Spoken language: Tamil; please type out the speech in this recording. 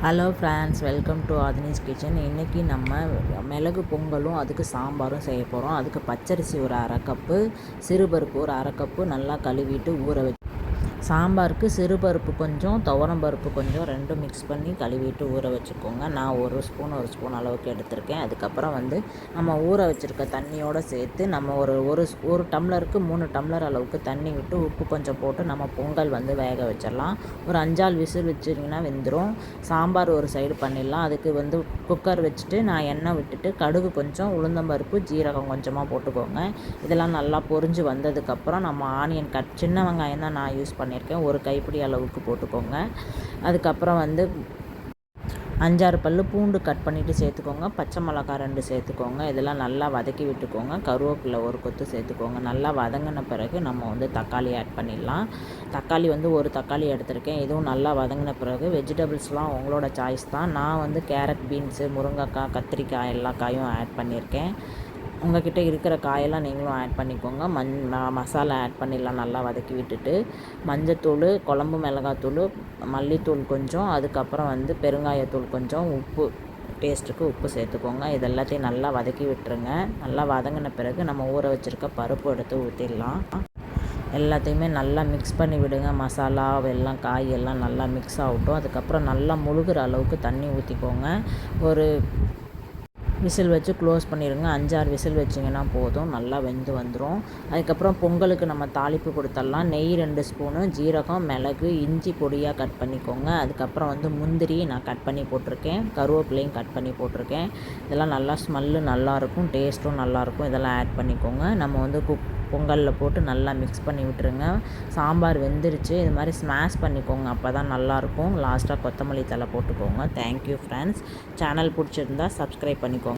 Hello friends, welcome to Aadhini's kitchen. இன்றைக்கி நம்ம மிளகு பொங்கலும் அதுக்கு சாம்பாரும் செய்ய போகிறோம். அதுக்கு பச்சரிசி ஒரு அரை கப்பு, சிறுபருப்பு ஒரு அரை கப்பு நல்லா கழுவிட்டு ஊற வச்சு, சாம்பாருக்கு சிறுபருப்பு கொஞ்சம், துவரம்பருப்பு கொஞ்சம் ரெண்டும் மிக்ஸ் பண்ணி கழுவிட்டு ஊற வச்சுக்கோங்க. நான் ஒரு ஸ்பூன் அளவுக்கு எடுத்திருக்கேன். அதுக்கப்புறம் நம்ம ஊற வச்சுருக்க தண்ணியோடு சேர்த்து நம்ம ஒரு டம்ளருக்கு 3 டம்ளர் அளவுக்கு தண்ணி விட்டு உப்பு கொஞ்சம் போட்டு நம்ம பொங்கல் வேக வச்சிடலாம். ஒரு 5-6 விசில் வச்சிங்கன்னா வெந்துடும். சாம்பார் ஒரு சைடு பண்ணிடலாம். அதுக்கு குக்கர் வச்சுட்டு நான் எண்ணெய் விட்டுட்டு கடுகு கொஞ்சம், உளுந்தம்பருப்பு, ஜீரகம் கொஞ்சமாக போட்டுக்கோங்க. இதெல்லாம் நல்லா பொரிஞ்சு வந்ததுக்கப்புறம் நம்ம ஆனியன் சின்ன வெங்காயம் தான் நான் யூஸ் பண்ணியிருக்கேன். ஒரு கைப்பிடி அளவுக்கு போட்டுக்கோங்க. அதுக்கப்புறம் 5-6 பல்லு பூண்டு கட் பண்ணிவிட்டு சேர்த்துக்கோங்க. பச்சை மிளகாய் 2 சேர்த்துக்கோங்க. இதெல்லாம் நல்லா வதக்கி விட்டுக்கோங்க. கருவேப்பிலை ஒரு கொத்து சேர்த்துக்கோங்க. நல்லா வதங்கின பிறகு நம்ம தக்காளி ஆட் பண்ணிடலாம். தக்காளி ஒரு தக்காளி எடுத்திருக்கேன். இதுவும் நல்லா வதங்கின பிறகு வெஜிடபிள்ஸ்லாம் உங்களோட சாய்ஸ் தான். நான் கேரட், பீன்ஸு, முருங்கைக்காய், கத்திரிக்காய் எல்லா காயும் ஆட் பண்ணியிருக்கேன். உங்கள்கிட்ட இருக்கிற காயெல்லாம் நீங்களும் ஆட் பண்ணிக்கோங்க. மசாலா ஆட் பண்ணிடலாம். நல்லா வதக்கி விட்டுட்டு மஞ்சத்தூள், குழம்பு மிளகாத்தூள், மல்லித்தூள் கொஞ்சம், அதுக்கப்புறம் பெருங்காயத்தூள் கொஞ்சம், உப்பு டேஸ்ட்டுக்கு உப்பு சேர்த்துக்கோங்க. இது எல்லாத்தையும் நல்லா வதக்கி விட்டுருங்க. நல்லா வதங்கின பிறகு நம்ம ஊற வச்சுருக்க பருப்பு எடுத்து ஊற்றிடலாம். எல்லாத்தையுமே நல்லா மிக்ஸ் பண்ணி விடுங்க. மசாலா எல்லாம் காய் எல்லாம் நல்லா மிக்ஸ் ஆகட்டும். அதுக்கப்புறம் நல்லா முழுகிற அளவுக்கு தண்ணி ஊற்றிக்கோங்க. ஒரு விசில் வச்சு க்ளோஸ் பண்ணிடுங்க. 5-6 விசில் வச்சிங்கன்னா போதும், நல்லா வெந்து வந்துடும். அதுக்கப்புறம் பொங்கலுக்கு நம்ம தாளிப்பு கொடுத்துடலாம். நெய் 2 ஸ்பூனு, ஜீரகம், மிளகு, இஞ்சி பொடியாக கட் பண்ணிக்கோங்க. அதுக்கப்புறம் முந்திரி நான் கட் பண்ணி போட்டிருக்கேன். கருவேப்பிலையும் கட் பண்ணி போட்டிருக்கேன். இதெல்லாம் நல்லா ஸ்மெல்லு நல்லாயிருக்கும், டேஸ்ட்டும் நல்லாயிருக்கும். இதெல்லாம் ஆட் பண்ணிக்கோங்க. நம்ம பொங்கலில் போட்டு நல்லா மிக்ஸ் பண்ணி விட்டுருங்க. சாம்பார் வெந்துருச்சு. இது மாதிரி ஸ்மாஷ் பண்ணிக்கோங்க, அப்போ தான் நல்லாயிருக்கும். லாஸ்ட்டாக கொத்தமல்லி தழை போட்டுக்கோங்க. Thank you friends. சேனல் பிடிச்சிருந்தா சப்ஸ்கிரைப் பண்ணிக்கோங்க.